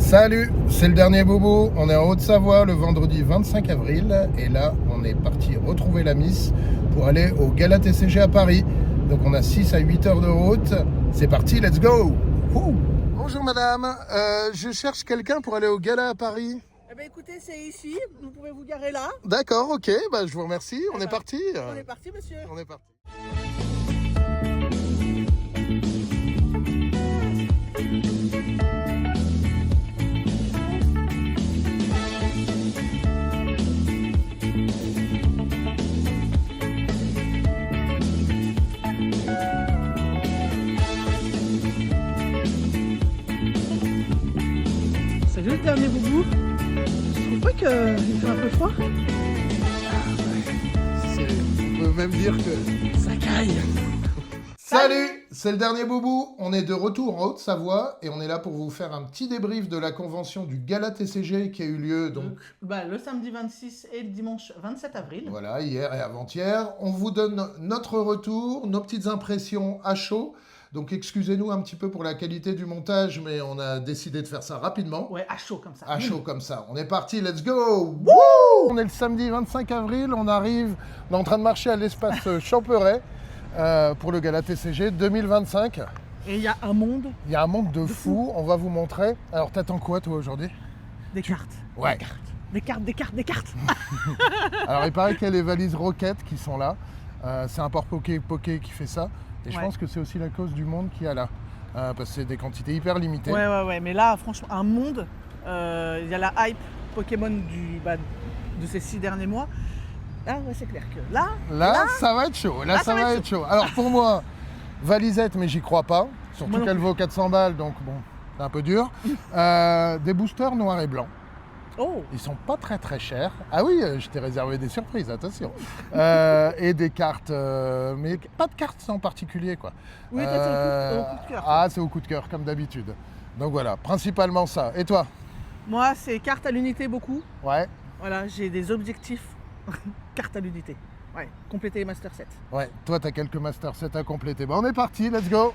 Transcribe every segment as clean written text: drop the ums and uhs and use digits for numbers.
Salut, c'est le dernier boubou. On est en Haute-Savoie le vendredi 25 avril et là on est parti retrouver la Miss pour aller au Gala TCG à Paris. Donc on a 6 à 8 heures de route. C'est parti, let's go. Bonjour madame, je cherche quelqu'un pour aller au Gala à Paris. Eh bien écoutez, c'est ici, vous pouvez vous garer là. D'accord, ok, je vous remercie. On est parti. On est parti monsieur. On est parti. Salut le dernier boubou. Je trouve pas qu'il fait un peu froid. On peut même dire que ça caille. Salut, c'est le dernier boubou. On est de retour en Haute-Savoie et on est là pour vous faire un petit débrief de la convention du Gala TCG qui a eu lieu donc Le samedi 26 et le dimanche 27 avril. voilà, hier et avant-hier. On vous donne notre retour, nos petites impressions à chaud. Donc excusez-nous un petit peu pour la qualité du montage, mais on a décidé de faire ça rapidement. Ouais, à chaud comme ça. À chaud comme ça. On est parti, let's go. Wouh. On est le samedi 25 avril, on arrive, on est en train de marcher à l'espace Champeret pour le Gala TCG 2025. Et il y a un monde. Il y a un monde de fous, on va vous montrer. Alors t'attends quoi toi aujourd'hui? Des cartes. Ouais. Des cartes. Alors il paraît qu'il y a les valises Rocket qui sont là. C'est un port Poké qui fait ça. Et je pense que c'est aussi la cause du monde qu'il y a là. Parce que c'est des quantités hyper limitées. Ouais. Mais là, franchement, un monde. Il y a la hype Pokémon de ces 6 derniers mois. Ah ouais, c'est clair que là, ça va être chaud. Là, ça va être chaud. Alors pour moi, valisette, mais j'y crois pas. Surtout qu'elle vaut 400 balles, donc bon, c'est un peu dur. Des boosters noirs et blancs. Oh. Ils sont pas très chers. Ah oui, je t'ai réservé des surprises, attention. Et des cartes, mais pas de cartes en particulier, quoi. Oui, toi, c'est au coup de cœur. Ah, c'est au coup de cœur, comme d'habitude. Donc voilà, principalement ça. Et toi? Moi, c'est cartes à l'unité beaucoup. Ouais. Voilà, j'ai des objectifs cartes à l'unité. Ouais, compléter les Master 7. Ouais, toi, tu as quelques Master 7 à compléter. On est parti, let's go.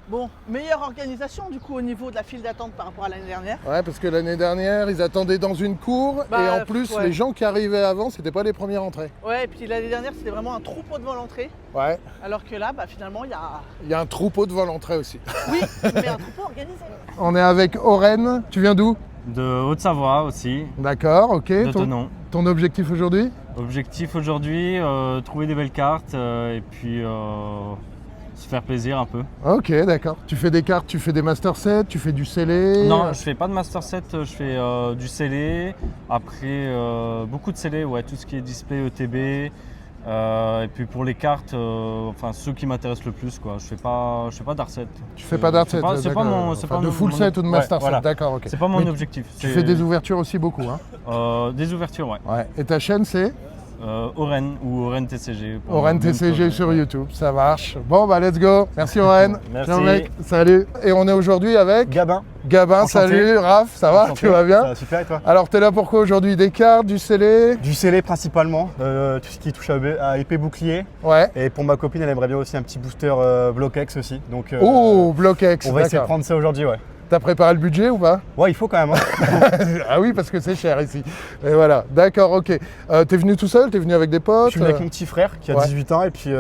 Bon, meilleure organisation du coup au niveau de la file d'attente par rapport à l'année dernière. Ouais, parce que l'année dernière, ils attendaient dans une cour et en plus, les gens qui arrivaient avant, c'était pas les premiers entrées. Ouais, et puis l'année dernière, c'était vraiment un troupeau devant l'entrée. Ouais. Alors que là, finalement, il y a... Il y a un troupeau devant l'entrée aussi. Oui, mais un troupeau organisé. On est avec Oren. Tu viens d'où? De Haute-Savoie aussi. D'accord, ok. De Thonon. Ton objectif aujourd'hui? Objectif aujourd'hui, trouver des belles cartes et puis se faire plaisir un peu. Ok, d'accord. Tu fais des cartes, tu fais des Master 7, tu fais du scellé? Non, je fais pas de Master 7, je fais du scellé. Après, beaucoup de scellé, ouais, tout ce qui est display ETB. Et puis pour les cartes, ceux qui m'intéressent le plus, quoi. Je fais pas d'art set. Tu fais pas d'art set? C'est pas mon... de full set ou de Master 7, voilà. d'accord, ok. C'est pas mon objectif. Tu fais des ouvertures aussi beaucoup, hein? Des ouvertures, ouais. Ouais. Et ta chaîne, c'est? Oren ou Oren TCG. Oren TCG sur YouTube, ça marche. Bon, let's go. Merci Oren. Merci. Ciao mec, salut. Et on est aujourd'hui avec Gabin. Gabin, salut. Raph, ça va? Tu vas bien? Ça va super, et toi? Alors, t'es là pourquoi aujourd'hui? Des cartes, du scellé? Du scellé principalement, tout ce qui touche à épée bouclier. Ouais. Et pour ma copine, elle aimerait bien aussi un petit booster Block-X aussi. Donc, oh, Block-X. on va essayer de prendre ça aujourd'hui, ouais. T'as préparé le budget ou pas? Ouais, il faut quand même. Ah oui, parce que c'est cher ici. Et voilà, d'accord, ok. T'es venu tout seul? T'es venu avec des potes? Je suis venu avec mon petit frère qui a 18 ans et puis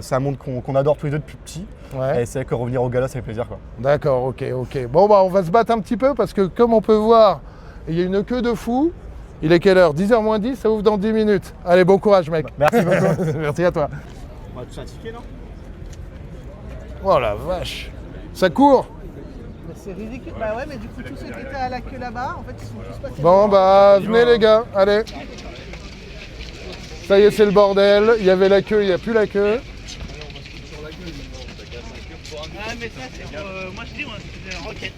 c'est un monde qu'on adore tous les deux depuis petit. Ouais. Et c'est vrai que revenir au gala, ça fait plaisir, quoi. D'accord, ok. Bon, on va se battre un petit peu parce que comme on peut voir, il y a une queue de fou. Il est quelle heure? 10h moins 10, ça ouvre dans 10 minutes. Allez, bon courage, mec. Merci beaucoup. Merci à toi. On va toucher un ticket, non? Oh la vache. Ça court? Mais c'est ridicule. Bah ouais, mais du coup, tous ceux qui étaient à la queue là-bas, en fait, ils sont tous passés. Bon, venez les gars, allez. Ça y est, c'est le bordel. Il y avait la queue, il n'y a plus la queue. Ah, mais ça, c'est moi je dis, c'était une roquette.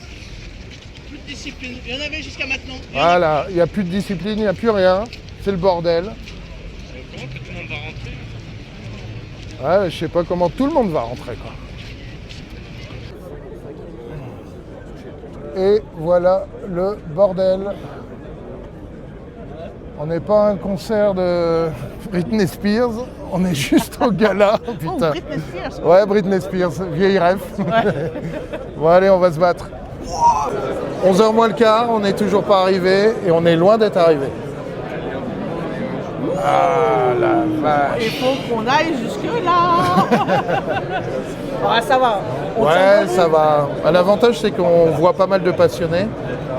Plus de discipline. Il y en avait jusqu'à maintenant. Voilà, il n'y a plus de discipline, il n'y a plus rien. C'est le bordel. Comment que tout le monde va rentrer? Ouais, je sais pas comment tout le monde va rentrer, quoi. Et voilà le bordel. On n'est pas à un concert de Britney Spears, on est juste au gala. Putain. Oh, Britney Spears. Ouais, Britney Spears, vieille rêve. Ouais. Bon allez, on va se battre. 11h moins le quart, on n'est toujours pas arrivé et on est loin d'être arrivé. Ah la vache. Il faut qu'on aille jusque-là. Ah, ça va. On tient Ouais, bon ça va. L'avantage, c'est qu'on voit pas mal de passionnés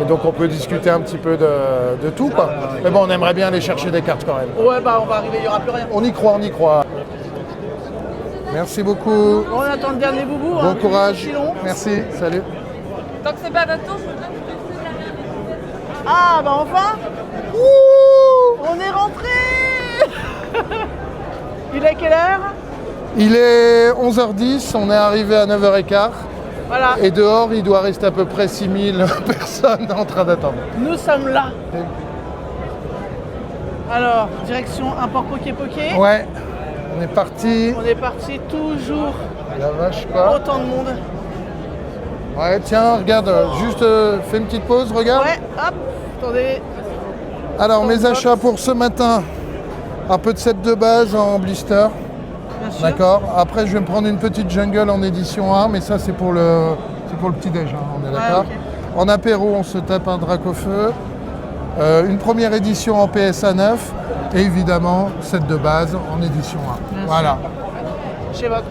et donc on peut discuter un petit peu de tout, quoi. Mais bon, on aimerait bien aller chercher des cartes quand même. bout. Ouais, bah on va arriver, il n'y aura plus rien. On y croit, on y croit. Merci beaucoup. On attend le dernier boubou. Bon courage. Si long. Merci. Salut. Tant que c'est pas votre tour, je veux bien. Ah, bah enfin. Ouh, on est rentré. Il est quelle heure? Il est 11h10, on est arrivé à 9h15. Voilà, Et dehors, il doit rester à peu près 6000 personnes en train d'attendre. nous sommes là. Alors, direction Import Poké Poké. Ouais, on est parti. On est parti, toujours La vache, quoi. autant de monde. Ouais, tiens, regarde, juste fais une petite pause, regarde. Ouais, hop, attendez. Alors, mes achats pour ce matin, un peu de set de base en blister. Bien sûr. D'accord. Après, je vais me prendre une petite jungle en édition 1, mais ça, c'est pour le petit-déj, hein, on est d'accord. ok. En apéro, on se tape un Dracofeu. Une première édition en PSA 9 et évidemment, set de base en édition 1. Bien Voilà. Chez Vox.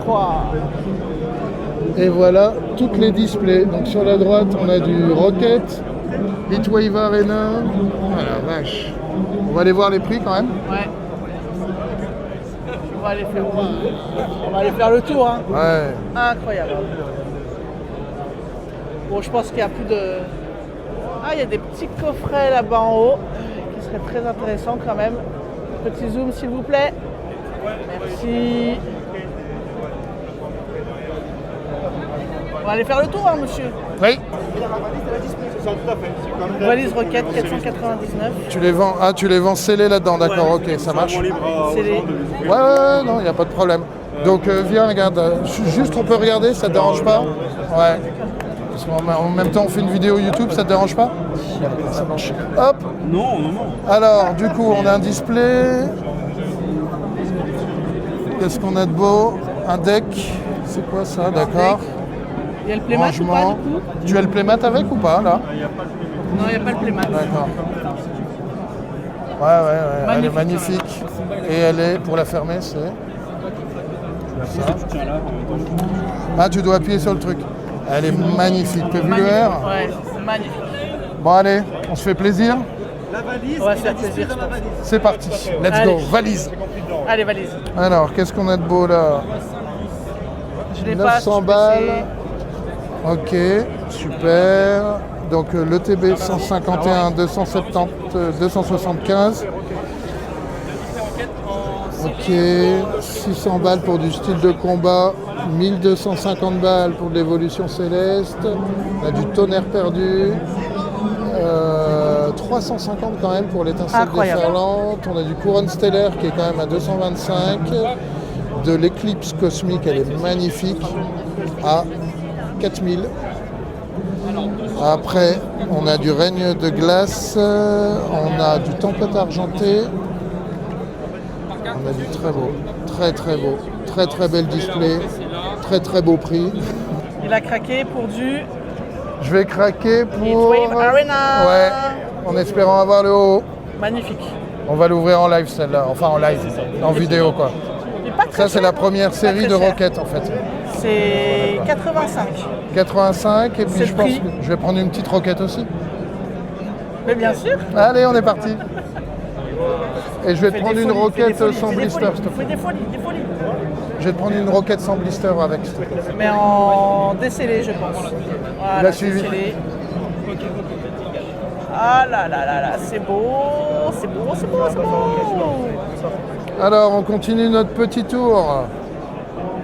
Quoi? Et voilà toutes les displays. Donc sur la droite, on a du Rocket, Heatwave Arena. Ah la vache. On va aller voir les prix quand même. Ouais. On va aller faire le tour, hein. Ouais. Incroyable. Bon, je pense qu'il y a plus de... Ah, il y a des petits coffrets là-bas en haut qui seraient très intéressants quand même. Petit zoom s'il vous plaît. Merci. On va aller faire le tour, hein, monsieur. Oui. Valise Rocket 499. Tu les vends scellés là-dedans, d'accord, ok, ça marche. Ouais, C'est les... non, il n'y a pas de problème. Donc viens, regarde. Juste on peut regarder, ça te dérange pas? Ouais. Parce qu'en même temps on fait une vidéo YouTube, ça te dérange pas? Ça marche. Hop. Non, non, non. Alors, du coup, on a un display. Qu'est-ce qu'on a de beau? Un deck. C'est quoi ça? D'accord. Il y a le playmat ou pas Rangement. du coup? Tu as le playmat avec ou pas là? Non, il n'y a pas le playmat. D'accord. Ouais. Elle est magnifique. Et elle est, pour la fermer, c'est. Ça. Ah, tu dois appuyer sur le truc. Elle est magnifique. T'as vu le R? Ouais, magnifique. Bon, allez, on se fait plaisir. On va se faire plaisir, je pense. C'est parti. Let's Allez. go. Valise. Allez, valise. Alors, qu'est-ce qu'on a de beau là? Je l'ai pas. 900 je peux balles. essayer. Ok, super. Donc le TB 151, 270, 275. Ok, 600 balles pour du style de combat, 1250 balles pour de l'évolution céleste. On a du tonnerre perdu. 350 quand même pour l'étincelle Incroyable. déferlante. On a du couronne stellaire qui est quand même à 225. De l'éclipse cosmique, elle est magnifique, à 4000. Après, on a du règne de glace, on a du tempête argentée. On a du très beau, très beau, très bel display, très beau prix. Il a craqué pour du Je vais craquer pour... Heatwave Arena. Ouais, en espérant avoir le haut. Magnifique. On va l'ouvrir en live celle-là, enfin en live, en vidéo quoi. Il est pas très Ça c'est cher. la première série très de cher. roquettes en fait. C'est 85. 85 et C'est puis le je pense prix. que je vais prendre une petite roquette aussi. Mais bien sûr. Allez, on est parti. Et je vais te Fais prendre des une folies, roquette fais des folies, sans fais des blister, folies. s'il te plaît. Fais des folies. Je vais te prendre une roquette sans blister avec, s'il te plaît. Mais en décellé, je pense. Voilà, Il a suivi. décellé. Ah là, c'est beau, c'est beau. Alors, on continue notre petit tour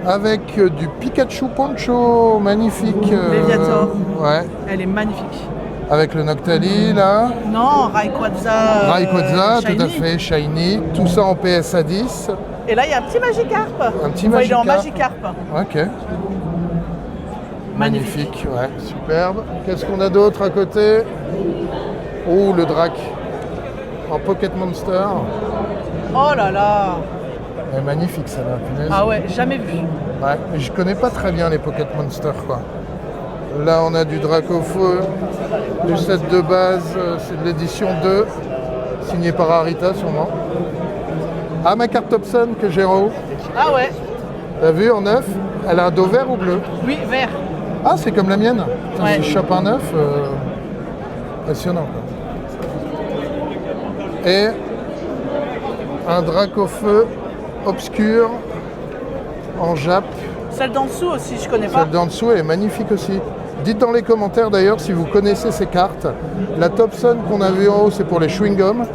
avec du Pikachu Poncho, magnifique. Léviator. Ouais, Elle est magnifique. avec le Noctali là. Non, Rayquaza. Rayquaza, tout à Shiny. fait, Shiny. Tout ça en PSA 10. Et là, il y a un petit Magikarp. Un petit Il est en Magikarp. Magikarp. Ok. Magnifique, ouais, superbe. Qu'est-ce qu'on a d'autre à côté? Oh, le Drac en Pocket Monster. Oh là là. Elle est magnifique celle-là, punaise. Ah ouais, jamais vu. Ouais, mais je connais pas très bien les Pocket Monster quoi. Là on a du Dracofeu, du set de base, c'est de l'édition 2, signé par Arita sûrement. Ah ma carte Thompson que j'ai en haut, Ah ouais, t'as vu en neuf, elle a un dos vert ou bleu? oui, vert. Ah c'est comme la mienne. Putain, Ouais. si je chope un neuf, impressionnant quoi. Et un Dracofeu obscur en Jap. Celle d'en dessous aussi, je connais pas. Celle d'en dessous elle est magnifique aussi. Dites dans les commentaires d'ailleurs si vous connaissez ces cartes. La Thompson qu'on a vue en haut c'est pour les chewing-gums.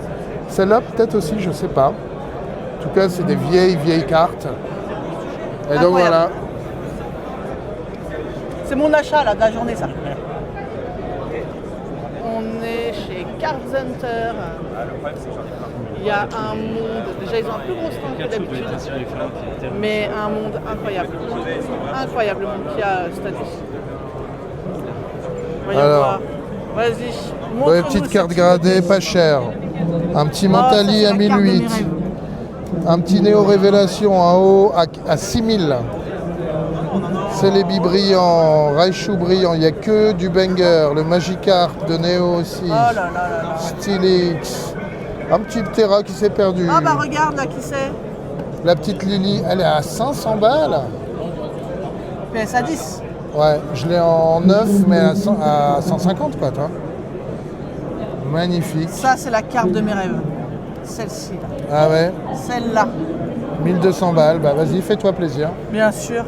Celle-là peut-être aussi, je sais pas. En tout cas c'est des vieilles cartes. Et donc Incroyable. voilà. C'est mon achat là, de la journée ça. On est chez Card Center. Il y a un monde, déjà ils ont un plus gros stand que d'habitude, mais un monde incroyable. Incroyable le monde qu'il y a cette année. Voyons Alors. voir. Vas-y, Ouais, montre-nous petite cette carte petite gradée, idée. pas cher. Un petit Ah, Mentali ça, à c'est la carte de mes 1008. rêves. Un petit Néo Révélation en haut à 6000. Célébi brillant, Raichu brillant, il n'y a que du banger. Le Magikarp de Néo aussi. Oh là là là là. Stylix. Un petit Ptera qui s'est perdu. Ah bah regarde là qui c'est. La petite Lily, elle est à 500 balles. PS à 10. Ouais, je l'ai en 9, mais à 150 quoi, toi. Magnifique. Ça c'est la carte de mes rêves. Celle-ci là. Ah ouais, Celle-là, 1200 balles. Bah vas-y, fais-toi plaisir. bien sûr.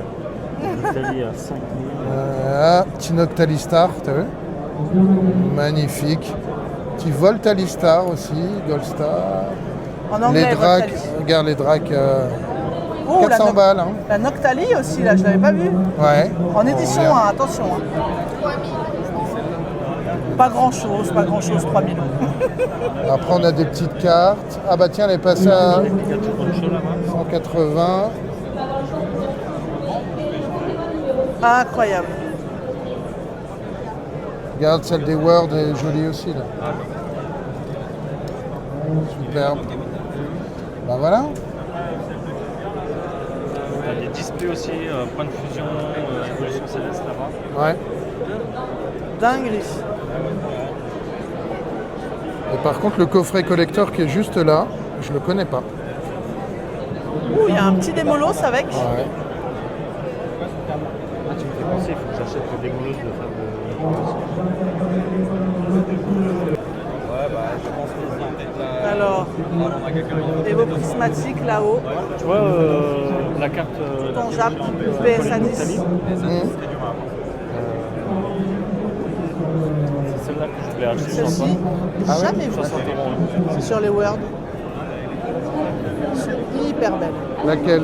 Italie à 5000. Petit Noctalistar, t'as vu? Magnifique. Petit Voltalistar aussi, Goldstar. En anglais, Les dracs, Voltalis. regarde les dracs, Oh, 400 balles. Hein. La Noctali aussi, là, je l'avais pas vu. Ouais. En édition, Regarde. hein, attention. Hein. Pas grand chose, 3000. Après, on a des petites cartes. Ah bah tiens, elle est passée à 180. Incroyable. Regarde, celle des Word est jolie aussi là. Superbe. Bah voilà. On a des displays aussi, point de fusion, évolution céleste là-bas. Ouais. Dingue. Et par contre, le coffret collector qui est juste là, je le connais pas. Ouh, il y a un petit démolos avec. Ouais. Ah, tu me fais penser, il faut que j'achète le démolos de Fab. Alors, des beaux prismatiques là-haut. Tu vois la carte Tout en Jap, PS à 10. d'Italie, Mmh. c'est celle-là que je voulais acheter. Celle-ci, Ah ouais, jamais vu 60 €. sur les Word. C'est hyper belle. Laquelle?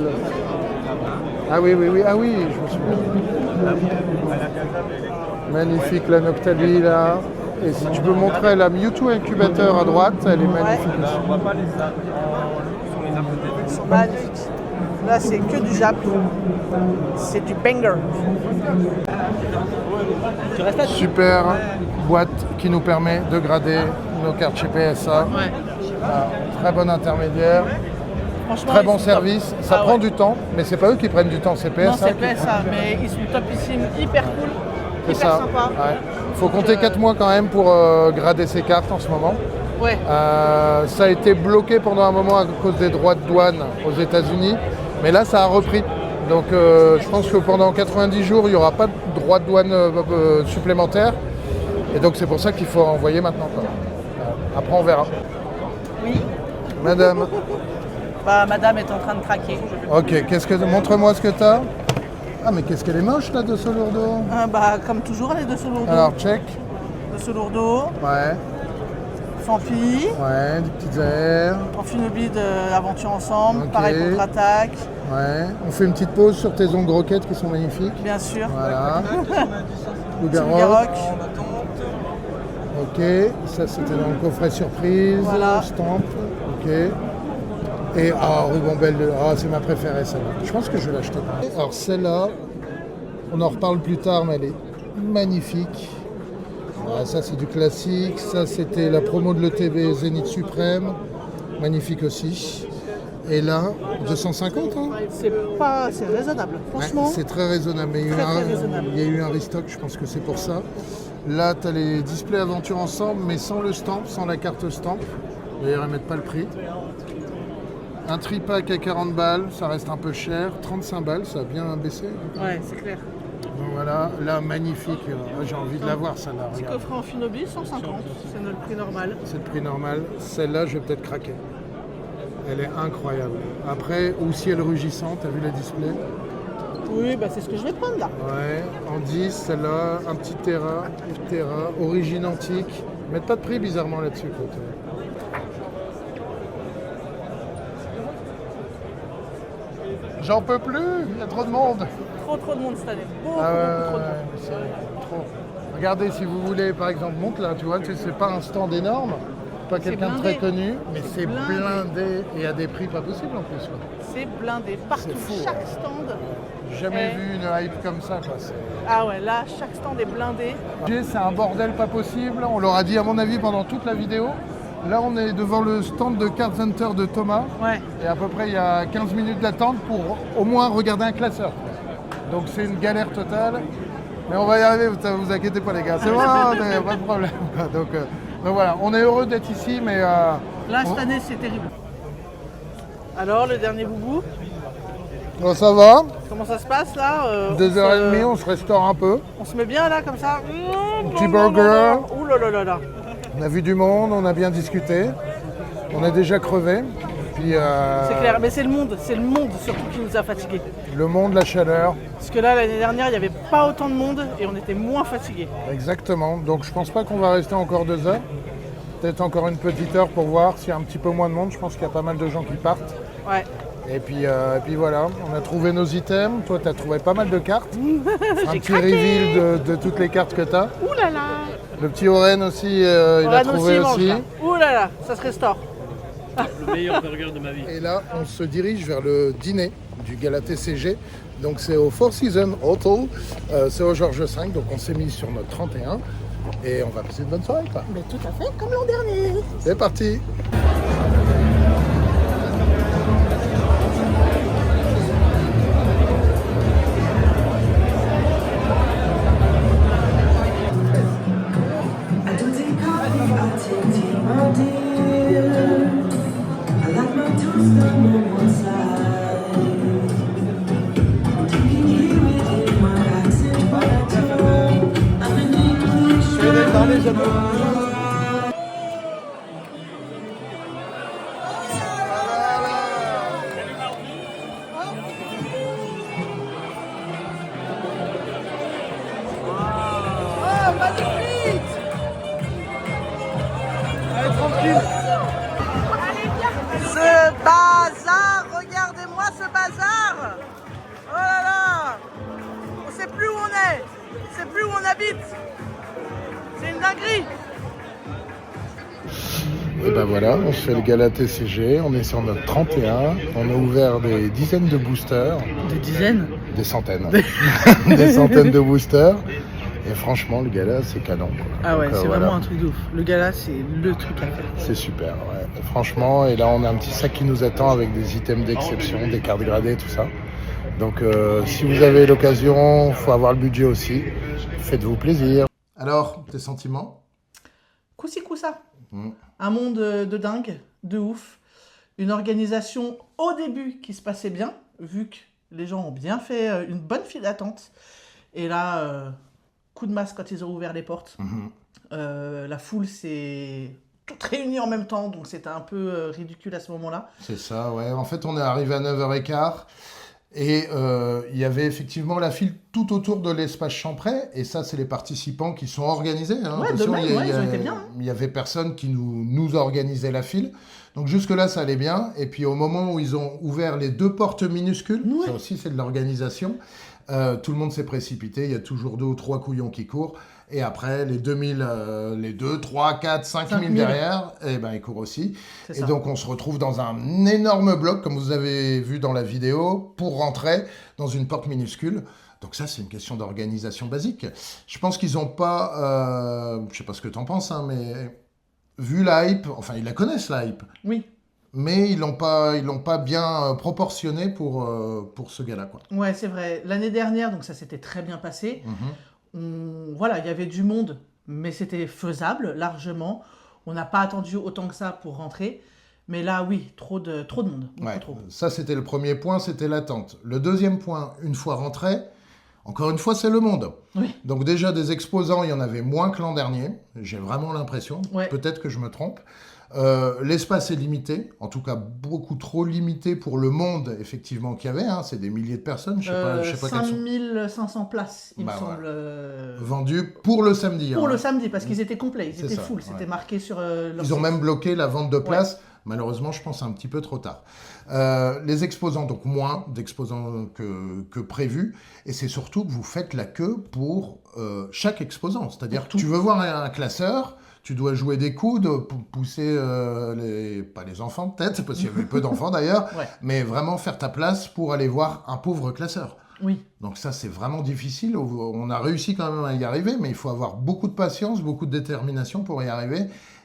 Ah oui, ah oui, je me souviens. Magnifique la Noctali là. Et si tu peux montrer la Mewtwo Incubateur à droite, elle est magnifique aussi. Ils sont magnifiques. Là, c'est que du Jap. C'est du banger. Tu restes là? Super boîte qui nous permet de grader nos cartes chez PSA. Ouais. Très bon intermédiaire, Franchement, très ils bon sont service. top. Ça Ah prend ouais. du temps, mais c'est pas eux qui prennent du temps, c'est PSA. Non, c'est qui PSA, mais ils sont topissimes, hyper cool, C'est hyper ça. sympa. Ouais. Faut compter 4 mois quand même pour grader ces cartes en ce moment. Ouais. Ça a été bloqué pendant un moment à cause des droits de douane aux États-Unis, mais là ça a repris. Donc je pense que pendant 90 jours il n'y aura pas de droits de douane supplémentaires. Et donc c'est pour ça qu'il faut envoyer maintenant, quoi. Après on verra. Oui. Madame, Bah, madame est en train de craquer. ok, montre-moi ce que tu as. Ah mais qu'est-ce qu'elle est moche là de ce lourdeau. Bah, comme toujours, les deux sous lourdeaux. Alors check. De sous lourdeaux, Ouais, Fampi, ouais, des petites airs. Amphinobi de Aventure Ensemble, Ok. pareil contre-attaque, Ouais. On fait une petite pause sur tes ongles roquettes qui sont magnifiques. bien sûr. Voilà. Petit Loup-garou. Loup-Garou. Ok, ça c'était dans le coffret surprise, Voilà. stamp, ok. Et ruban belle, c'est ma préférée celle-là. Je pense que je vais l'acheter. Alors celle-là, on en reparle plus tard, mais elle est magnifique. Voilà, ça c'est du classique, ça c'était la promo de l'ETB Zénith Suprême, magnifique aussi. Et là, 250, hein. C'est raisonnable. Franchement, Ouais, c'est très raisonnable. Mais très raisonnable. il y a eu un restock, je pense que c'est pour ça. Là, tu as les displays aventure ensemble, mais sans le stamp, sans la carte stamp. D'ailleurs, ils mettent pas le prix. Un tripack à 40 balles, ça reste un peu cher. 35 balles, ça a bien baissé. ouais, c'est clair. Donc voilà, là, magnifique. J'ai envie de la voir, celle-là. Petit Regarde. coffret en Finobis, 150. C'est notre prix normal. C'est le prix normal. Celle-là, je vais peut-être craquer. Elle est incroyable. Après, ou ciel rugissant, t'as vu le display? Oui, bah c'est ce que je vais prendre là. Ouais, en 10, celle-là, un petit Terra, origine antique. Ils mettent pas de prix bizarrement là-dessus. J'en peux plus, il y a trop de monde. Trop de monde cette année. Beaucoup Ah trop de ouais, monde. c'est trop. Regardez, si vous voulez, par exemple, monte là, tu vois, c'est pas un stand énorme, pas quelqu'un de très blindé. connu, mais c'est blindé. blindé et à des prix pas possibles en plus. Quoi. C'est blindé. Partout, C'est fou, chaque ouais. stand. Jamais est- vu une hype comme ça. Quoi. Ah ouais, là, chaque stand est blindé. C'est un bordel pas possible, on l'aura dit à mon avis pendant toute la vidéo. Là, on est devant le stand de Card Hunter de Thomas. Ouais. Et à peu près, il y a 15 minutes d'attente pour au moins regarder un classeur. Donc c'est une galère totale. Mais on va y arriver, vous inquiétez pas les gars. C'est bon, pas de problème. Donc voilà, on est heureux d'être ici, mais... Là, cette année, c'est terrible. Alors, le dernier boubou, bon, ça va. comment ça se passe là 2h30, on se restaure un peu. On se met bien là, comme ça. Petit burger. Ouh là là là là. On a vu du monde, on a bien discuté. On a déjà crevé. Puis C'est clair, mais c'est le monde surtout qui nous a fatigués. le monde, la chaleur. Parce que là, l'année dernière, il n'y avait pas autant de monde et on était moins fatigués. Exactement. Donc je pense pas qu'on va rester encore 2 heures. Peut-être encore une petite heure pour voir s'il y a un petit peu moins de monde. Je pense qu'il y a pas mal de gens qui partent. Ouais. Et puis voilà, on a trouvé nos items. Toi, tu as trouvé pas mal de cartes. Un J'ai petit craqué. reveal de toutes les cartes que tu as. Ouh là là. Le petit Oren aussi, il a Oran trouvé il mange, aussi. là. Ouh là là, ça se restaure. Le meilleur burger de ma vie. Et là, on se dirige vers le dîner du Gala TCG. Donc c'est au Four Seasons Hotel, c'est au Georges V. Donc on s'est mis sur notre 31 et on va passer une bonne soirée. Quoi. Mais tout à fait, comme l'an dernier. C'est parti. I don't take coffee, I take tea, my dear. I like my toast on one side. You can hear it in my accent, but I don't. I'm an English. Ce bazar, regardez-moi ce bazar. Oh là là. On sait plus où on est. On sait plus où on habite. C'est une dinguerie. Et ben voilà, on se fait le Gala TCG, on est sur notre 31, on a ouvert des dizaines de boosters, Des dizaines. des centaines, des centaines de boosters. Et franchement, le Gala, c'est canon. Quoi. Ah ouais, Donc, c'est voilà. vraiment un truc de ouf. Le gala, c'est le truc à faire. C'est super, ouais. Et franchement, et là on a un petit sac qui nous attend avec des items d'exception, des cartes gradées, tout ça. Donc si vous avez l'occasion, il faut avoir le budget aussi. Faites-vous plaisir. Alors, tes sentiments? Coussi coussa. Mm. Un monde de dingue, de ouf. Une organisation au début qui se passait bien, vu que les gens ont bien fait une bonne file d'attente. Et là, coup de masse quand ils ont ouvert les portes. Mhm. La foule s'est toute réunie en même temps, donc c'était un peu ridicule à ce moment-là. C'est ça, ouais. En fait, on est arrivé à 9h15 et il y avait effectivement la file tout autour de l'espace Champray. Et ça, c'est les participants qui sont organisés. Hein. Ouais, Attention, de même, ouais, ils ont été bien, hein. Il y avait personne qui nous organisait la file. Donc jusque-là, ça allait bien. Et puis au moment où ils ont ouvert les 2 portes minuscules, Ouais. ça aussi, c'est de l'organisation, tout le monde s'est précipité. Il y a toujours 2 ou 3 couillons qui courent. Et après, les 2000, les 2, 3, 4, 5 000 5000. derrière, eh ben, ils courent aussi. C'est Et ça. donc, on se retrouve dans un énorme bloc, comme vous avez vu dans la vidéo, pour rentrer dans une porte minuscule. Donc ça, c'est une question d'organisation basique. Je pense qu'ils n'ont pas... je sais pas ce que tu en penses, hein, mais vu la hype, enfin, ils la connaissent, la hype. Oui. mais ils l'ont pas bien proportionné pour ce gars-là, quoi. Ouais, c'est vrai. L'année dernière, donc ça s'était très bien passé. Mhm. Voilà, il y avait du monde, mais c'était faisable largement. On n'a pas attendu autant que ça pour rentrer. Mais là, oui, trop de monde. Beaucoup Ouais, trop. ça c'était le premier point, c'était l'attente. Le deuxième point, une fois rentré, encore une fois, c'est le monde. Oui. Donc déjà, des exposants, il y en avait moins que l'an dernier. J'ai vraiment l'impression. Ouais. Peut-être que je me trompe. L'espace est limité, en tout cas beaucoup trop limité pour le monde effectivement qu'il y avait. Hein. C'est des milliers de personnes, je sais pas quelles sont 5500 places, il Bah, me semble. vendues pour le samedi. Pour hein. le samedi, parce qu'ils étaient complets, ils C'est étaient ça, full, ouais. c'était marqué sur leur Ils ont site. même bloqué la vente de places. Malheureusement, je pense un petit peu trop tard. Les exposants, donc moins d'exposants que prévu. Et c'est surtout que vous faites la queue pour chaque exposant. C'est-à-dire que tu veux voir un classeur, tu dois jouer des coudes pour pousser, pas les enfants peut-être, parce qu'il y avait peu d'enfants d'ailleurs, Ouais. mais vraiment faire ta place pour aller voir un pauvre classeur. Oui. Donc ça, c'est vraiment difficile. On a réussi quand même à y arriver, mais il faut avoir beaucoup de patience, beaucoup de détermination pour y arriver.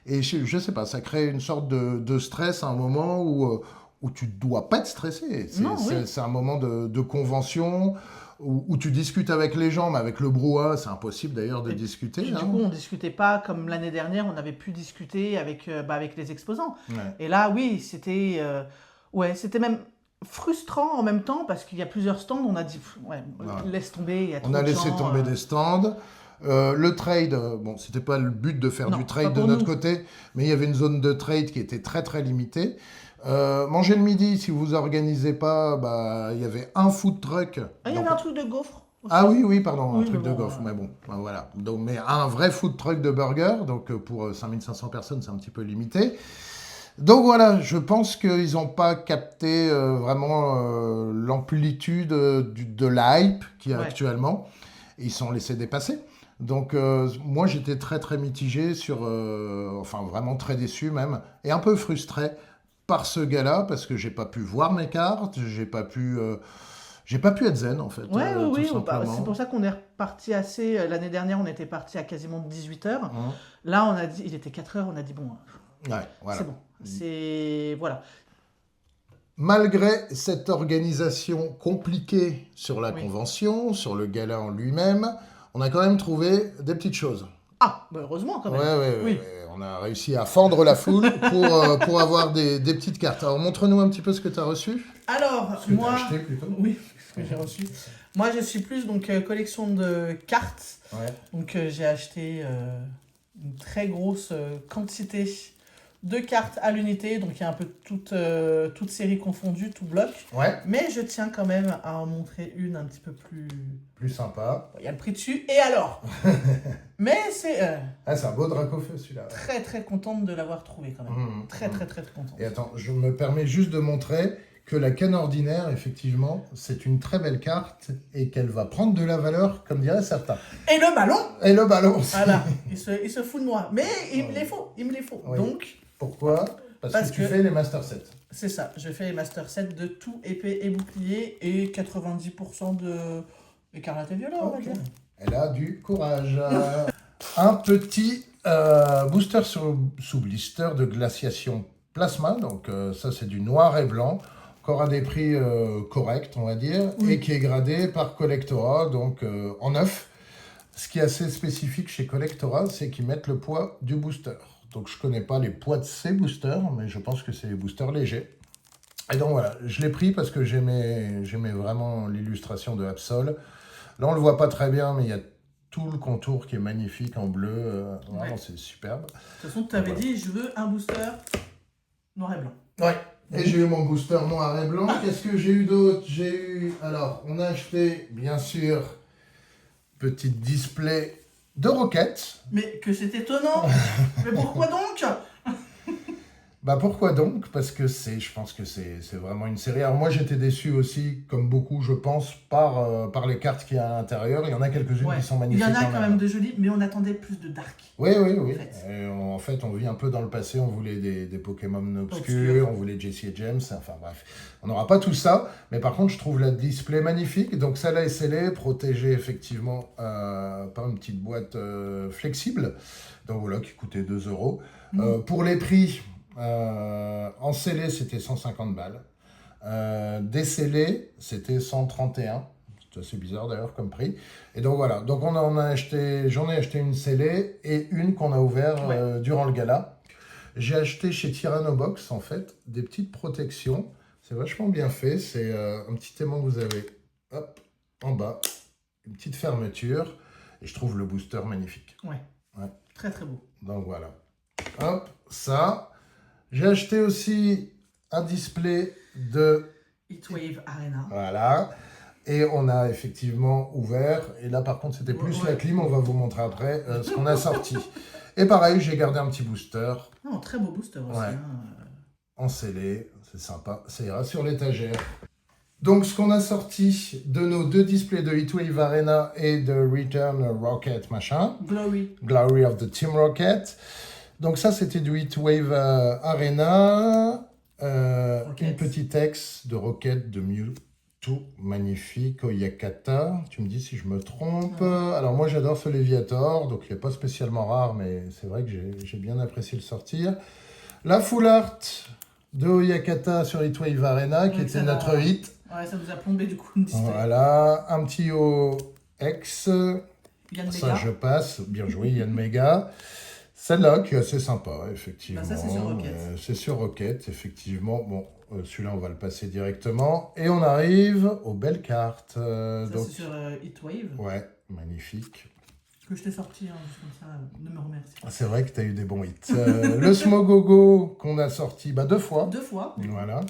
Et je sais pas, ça crée une sorte de stress à un moment où tu dois pas être stressé. Non, oui. C'est un moment de convention où tu discutes avec les gens, mais avec le brouhaha, c'est impossible d'ailleurs de discuter. Puis, hein. du coup, on discutait pas comme l'année dernière, on avait pu discuter avec les exposants. Ouais. Et là, oui, c'était même frustrant en même temps, parce qu'il y a plusieurs stands, on a dit, laisse tomber, il y a trop On a de laissé gens, tomber des stands. Le trade, bon, c'était pas le but de faire Non, du pas trade de pour notre nous. côté, mais il y avait une zone de trade qui était très très limitée. Manger le midi, si vous organisez pas, bah, il y avait un food truck. Ah, il y Donc- avait un truc de gaufre aussi. Ah oui, pardon, un Oui, truc mais de bon, gaufre, mais bon, ben voilà. Donc, mais un vrai food truck de burger, donc pour 5500 personnes, c'est un petit peu limité. Donc voilà, je pense qu'ils n'ont pas capté vraiment l'amplitude de la hype qu'il y a Ouais. actuellement. Ils sont laissés dépasser. Donc moi j'étais très très mitigé enfin vraiment très déçu même, et un peu frustré par ce gars-là, parce que j'ai pas pu voir mes cartes, j'ai pas pu être zen en fait. Ouais, tout oui, simplement. c'est pour ça qu'on est reparti assez. L'année dernière, on était parti à quasiment 18h. Hein. Là, on a dit, il était 4h, on a dit, bon, Ouais, voilà. c'est bon. C'est. Voilà. Malgré cette organisation compliquée sur la Oui. convention, sur le gala en lui-même, on a quand même trouvé des petites choses. Ah, bah heureusement quand même. Oui. Oui. On a réussi à fendre la foule pour avoir des petites cartes. Alors montre-nous un petit peu ce que tu as reçu. Alors, Ce que tu moi. as acheté plutôt. Oui, ce que j'ai reçu. Moi, je suis plus donc collection de cartes. Ouais. Donc, j'ai acheté une très grosse quantité de cartes à l'unité. Donc, il y a un peu toute série confondue, tout bloc. Ouais, Mais je tiens quand même à en montrer une un petit peu plus. plus sympa. Il y a le prix dessus. Et alors Mais c'est Ah, c'est un beau Dracofeu celui-là. très très contente de l'avoir trouvé quand même. Mmh, Très mmh. très très contente. Et attends, je me permets juste de montrer que la canne ordinaire, effectivement, c'est une très belle carte et qu'elle va prendre de la valeur, comme diraient certains. Et le ballon Et le ballon aussi. Voilà, il se fout de moi. Mais il me les faut, il me les faut. Oui. Donc, Pourquoi Parce que tu fais les Master 7. c'est ça, je fais les Master 7 de tout épée et bouclier et 90% de écarlate et violet, on va Ok. dire. Elle a du courage. Un petit booster sous blister de glaciation plasma. Donc ça, c'est du noir et blanc. Encore à des prix corrects, on va dire. Oui. Et qui est gradé par Collectora, donc en neuf. Ce qui est assez spécifique chez Collectora, c'est qu'ils mettent le poids du booster. Donc je connais pas les poids de ces boosters, mais je pense que c'est les boosters légers. Et donc voilà, je l'ai pris parce que j'aimais vraiment l'illustration de Absol. Là, on le voit pas très bien, mais il y a tout le contour qui est magnifique en bleu. Vraiment, Ouais. c'est superbe. De toute façon, tu avais Voilà. dit, je veux un booster noir et blanc. Ouais. Et j'ai eu mon booster noir et blanc. Qu'est-ce que j'ai eu d'autre? Alors, on a acheté, bien sûr, petit display de roquettes. Mais que c'est étonnant Mais pourquoi donc Bah pourquoi donc? Parce que je pense que c'est vraiment une série. Alors moi j'étais déçu aussi, comme beaucoup je pense, par les cartes qu'il y a à l'intérieur. Il y en a quelques-unes Ouais. qui sont Il magnifiques. y en a quand quand même de jolis, mais on attendait plus de dark. Oui. En fait. Et en fait, on vit un peu dans le passé. On voulait des Pokémon obscurs, Obscurs. on voulait Jessie et James. Enfin bref, on n'aura pas tout ça. Mais par contre, je trouve la display magnifique. Donc celle-là est scellée, protégée effectivement par une petite boîte flexible. Donc voilà, qui coûtait 2 €. Pour les prix, En scellé, c'était 150 balles. Décellé, c'était 131. C'est assez bizarre d'ailleurs comme prix. Et donc voilà. Donc j'en ai acheté une scellée et une qu'on a ouvert durant le gala. J'ai acheté chez Tirano Box en fait des petites protections. C'est vachement bien fait. C'est un petit aimant que vous avez hop, en bas. Une petite fermeture. Et je trouve le booster magnifique. Ouais. Très très beau. Donc voilà. Hop, ça. J'ai acheté aussi un display de... Heatwave Arena. Voilà. Et on a effectivement ouvert. Et là, par contre, c'était plus la clim. On va vous montrer après ce qu'on a sorti. Et pareil, j'ai gardé un petit booster. Non, très beau booster aussi. Ouais. Hein. En scellé. C'est sympa. Ça ira sur l'étagère. Donc, ce qu'on a sorti de nos deux displays de Heatwave Arena et de Return Rocket machin. Glory of the Team Rocket. Donc ça, c'était du Heatwave Arena. Une petite ex de Rocket de Mewtwo. Magnifique. Oyakata. Tu me dis si je me trompe. Alors moi, j'adore ce Léviator. Donc il n'est pas spécialement rare, mais c'est vrai que j'ai bien apprécié le sortir. La Full Art de Oyakata sur Heatwave Arena, qui était notre hit. Ouais, ça nous a plombé du coup une display. Voilà, un petit OX. Yann Ça, Mega. je passe. Bien joué, Yann Mega. Celle-là, qui est assez sympa, effectivement. Bah, ça, c'est sur Rocket. C'est sur Rocket, effectivement. Bon, celui-là, on va le passer directement. Et on arrive aux belles cartes. Ça, Donc, c'est sur Heatwave. ouais, magnifique. Que je t'ai sorti, hein, juste comme ça, ne me remercie pas. C'est vrai que tu as eu des bons hits. Le Smogogo qu'on a sorti 2 fois. 2 fois. Voilà.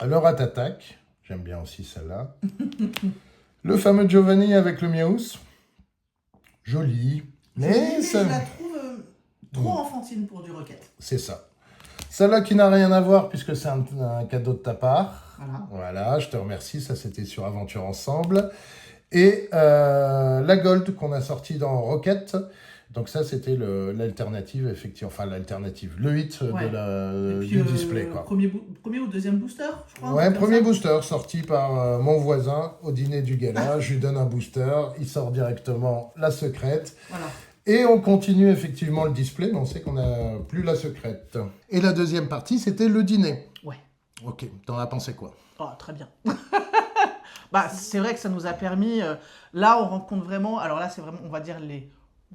Le Rat Attack. J'aime bien aussi celle-là. Le fameux Giovanni avec le Miaus. Joli. Mais je ça... la trouve trop enfantine pour du Rocket. C'est ça. Celle-là qui n'a rien à voir puisque c'est un cadeau de ta part. Voilà, je te remercie. Ça, c'était sur Aventure Ensemble. Et la Gold qu'on a sortie dans Rocket. Donc ça, c'était l'alternative, effectivement. Enfin, l'alternative. Le hit du display, quoi. Premier ou deuxième booster, je crois. Ouais, premier booster sorti par mon voisin au dîner du gala. Je lui donne un booster. Il sort directement la secrète. Voilà. Et on continue effectivement le display, mais on sait qu'on n'a plus la secrète. Et la deuxième partie, c'était le dîner. Ouais. Ok, t'en as pensé quoi? Oh, très bien. Bah, c'est vrai que ça nous a permis... là, on rencontre vraiment... Alors là, c'est vraiment, on va dire, les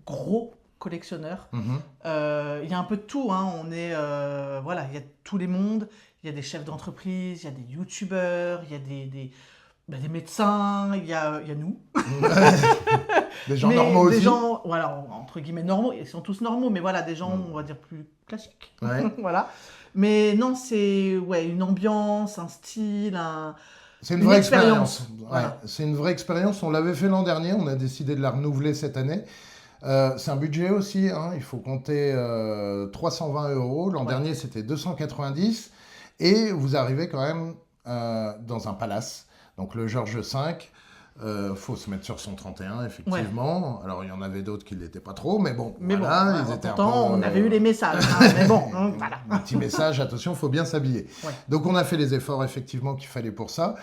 gros collectionneurs. Il y a un peu de tout. Hein. On est... voilà, il y a tous les mondes. Il y a des chefs d'entreprise, il y a des youtubeurs, il y a des médecins, il y a nous. Des gens normaux aussi. Des gens, voilà, entre guillemets normaux. Ils sont tous normaux, mais voilà, des gens, on va dire, plus classiques. Ouais. Voilà. Mais non, c'est une ambiance, un style, c'est une vraie expérience. Ouais, c'est une vraie expérience. On l'avait fait l'an dernier, on a décidé de la renouveler cette année. C'est un budget aussi, hein. Il faut compter 320 €. L'an dernier, c'était 290. Et vous arrivez quand même dans un palace. Donc le Georges V, faut se mettre sur son 31, effectivement. Ouais. Alors il y en avait d'autres qui ne l'étaient pas trop, mais bon, voilà, ils étaient pourtant, un peu, on avait eu les messages, hein, mais bon, voilà. Un petit message, attention, il faut bien s'habiller. Ouais. Donc on a fait les efforts, effectivement, qu'il fallait pour ça.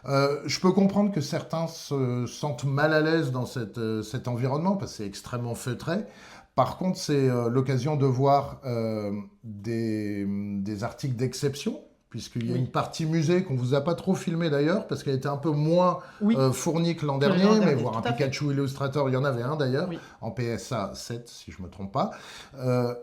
Je peux comprendre que certains se sentent mal à l'aise dans cet environnement, parce que c'est extrêmement feutré. Par contre, c'est l'occasion de voir des articles d'exception, puisqu'il y a une partie musée qu'on ne vous a pas trop filmé d'ailleurs, parce qu'elle était un peu moins fournie que l'an dernier, mais voir un Pikachu Illustrator, il y en avait un d'ailleurs, en PSA 7, si je ne me trompe pas.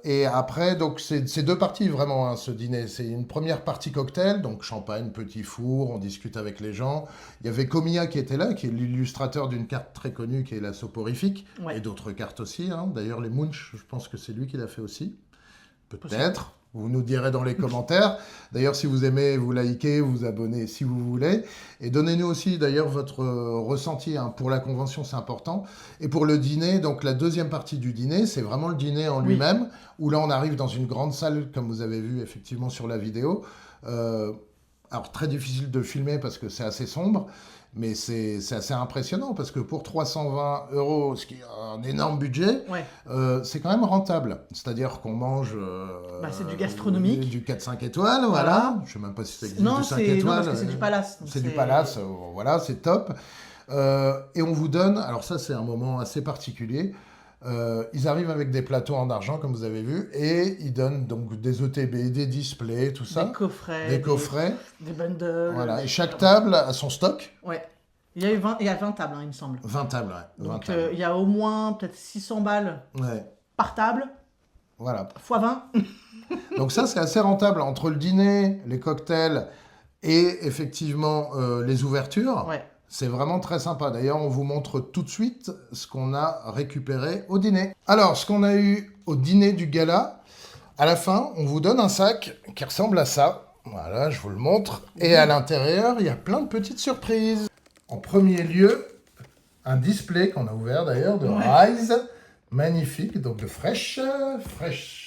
Et après, donc c'est 2 parties vraiment, hein, ce dîner. C'est une première partie cocktail, donc champagne, petit four, on discute avec les gens. Il y avait Komiya qui était là, qui est l'illustrateur d'une carte très connue, qui est la Soporifique, et d'autres cartes aussi. Hein. D'ailleurs, les Munch, je pense que c'est lui qui l'a fait aussi. Peut-être. Vous nous direz dans les commentaires. D'ailleurs, si vous aimez, vous likez, vous abonnez si vous voulez. Et donnez-nous aussi d'ailleurs votre ressenti. Hein. Pour la convention, c'est important. Et pour le dîner, donc la deuxième partie du dîner, c'est vraiment le dîner en lui-même, où là, on arrive dans une grande salle, comme vous avez vu effectivement sur la vidéo. Alors, très difficile de filmer parce que c'est assez sombre. Mais c'est assez impressionnant parce que pour 320 €, ce qui est un énorme budget, c'est quand même rentable. C'est-à-dire qu'on mange... c'est du gastronomique. Du 4-5 étoiles, voilà. Je ne sais même pas si ça existe du 5 étoiles. Non, parce que c'est du palace. C'est du palace, voilà, c'est top. Et on vous donne, alors ça c'est un moment assez particulier, Ils arrivent avec des plateaux en argent, comme vous avez vu, et ils donnent donc des ETB, des displays, tout ça. Des coffrets. Des coffrets. Des bundles. Voilà. Et chaque table a son stock. Ouais. Il y a 20 tables, hein, il me semble. 20 tables, ouais. 20 Donc tables. il y a au moins peut-être 600 balles Ouais. par table, Voilà. x 20. Donc ça, c'est assez rentable. Entre le dîner, les cocktails et effectivement les ouvertures, Ouais. c'est vraiment très sympa. D'ailleurs, on vous montre tout de suite ce qu'on a récupéré au dîner. Alors, ce qu'on a eu au dîner du gala, à la fin, on vous donne un sac qui ressemble à ça. Voilà, je vous le montre. Et à l'intérieur, il y a plein de petites surprises. En premier lieu, un display qu'on a ouvert d'ailleurs de Rise. Magnifique, donc de Fresh,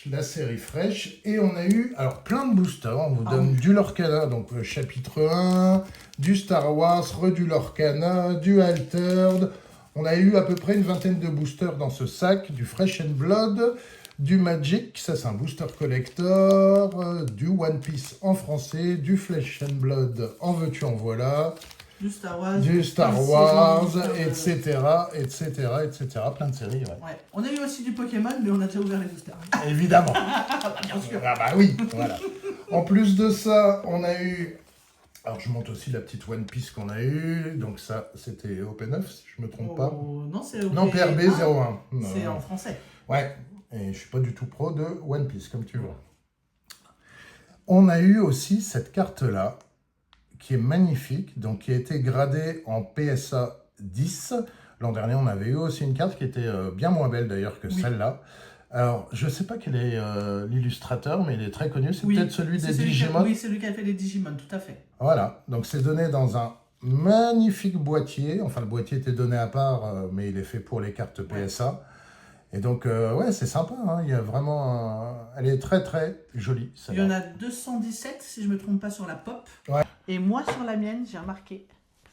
la série Fresh. Et on a eu alors plein de boosters. On vous donne du Lorcana, donc le chapitre 1, du Star Wars, du Lorcana, du Altered. On a eu à peu près une vingtaine de boosters dans ce sac, du Fresh and Blood, du Magic, ça c'est un booster collector, du One Piece en français, du Flesh and Blood en veux-tu en voilà. Du Star Wars. Du Star Wars, etc., etc., etc. Plein de séries, ouais. Ouais. On a eu aussi du Pokémon, mais on a déjà ouvert les boosters. Évidemment. Bien sûr. Ah bah oui, voilà. En plus de ça, on a eu... Alors, je monte aussi la petite One Piece qu'on a eue. Donc ça, c'était OP9, si je me trompe pas. Non, c'est Non, PRB 01. C'est en français. Ouais, et je suis pas du tout pro de One Piece, comme tu vois. On a eu aussi cette carte-là, qui est magnifique, donc qui a été gradée en PSA 10. L'an dernier, on avait eu aussi une carte qui était bien moins belle d'ailleurs que celle-là. Alors, je ne sais pas quel est l'illustrateur, mais il est très connu. C'est peut-être celui des Digimon. Oui, c'est lui qui a fait les Digimon, tout à fait. Voilà, donc c'est donné dans un magnifique boîtier. Enfin, le boîtier était donné à part, mais il est fait pour les cartes PSA. Et donc, ouais, c'est sympa. Hein. Il y a vraiment... Elle est très, très jolie. Il y en a 217, si je ne me trompe pas, sur la pop. Ouais. Et moi, sur la mienne, j'ai remarqué,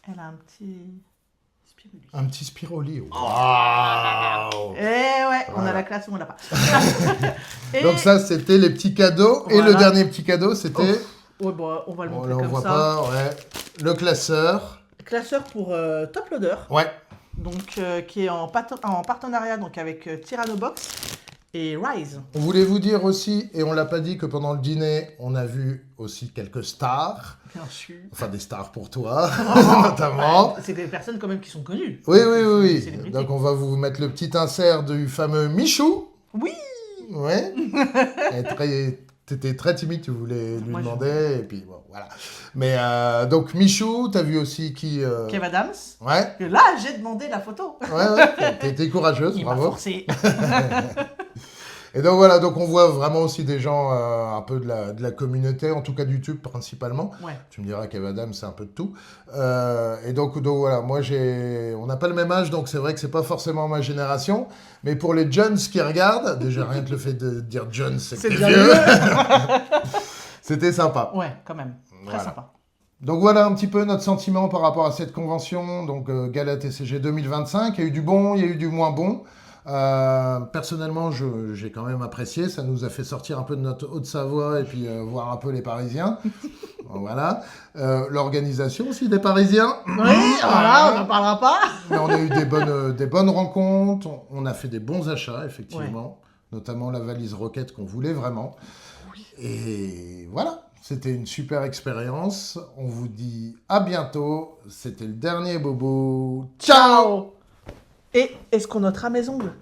elle a un petit spiruli. Un petit spiroli. Waouh! Eh ouais, on a la classe ou on l'a pas. Et... Donc ça, c'était les petits cadeaux. Voilà. Et le dernier petit cadeau, c'était... Ouais, bon, on va le montrer Là, on comme voit ça. pas, ouais. Le classeur. Classeur pour Top Loader. Ouais. Donc, qui est en partenariat donc, avec Tyrannobox et Rise. On voulait vous dire aussi, et on l'a pas dit, que pendant le dîner, on a vu aussi quelques stars. Bien sûr. Enfin, des stars pour toi, notamment. C'est des personnes quand même qui sont connues. Oui, Des oui, oui. célébrités. Donc, on va vous mettre le petit insert du fameux Michou. Oui. Ouais. T'étais très timide, tu voulais lui Moi, je demander, et puis bon, voilà. Mais donc, Michou, t'as vu aussi qui... Kev Adams. Ouais. Que là, j'ai demandé la photo. Ouais, t'étais courageuse, Il m'a bravo. forcé. Et donc voilà, donc on voit vraiment aussi des gens un peu de la communauté, en tout cas du YouTube principalement. Ouais. Tu me diras qu'Eve Adams, c'est un peu de tout. Et donc voilà, moi on n'a pas le même âge, donc c'est vrai que c'est pas forcément ma génération. Mais pour les jeunes qui regardent, déjà rien que le fait de dire jeunes, c'est que t'es déjà vieux. C'était sympa. Ouais, quand même. Très Voilà. sympa. Donc voilà un petit peu notre sentiment par rapport à cette convention, donc Gala TCG 2025. Il y a eu du bon, il y a eu du moins bon. Personnellement, j'ai quand même apprécié. Ça nous a fait sortir un peu de notre Haute-Savoie et puis voir un peu les Parisiens. Voilà. L'organisation aussi des Parisiens. Oui, voilà, on n'en parlera pas. Mais on a eu des bonnes rencontres. On a fait des bons achats, effectivement. Notamment la valise Rocket qu'on voulait vraiment. Et voilà. C'était une super expérience. On vous dit à bientôt. C'était le dernier bobo. Ciao! Et est-ce qu'on notera mes ongles?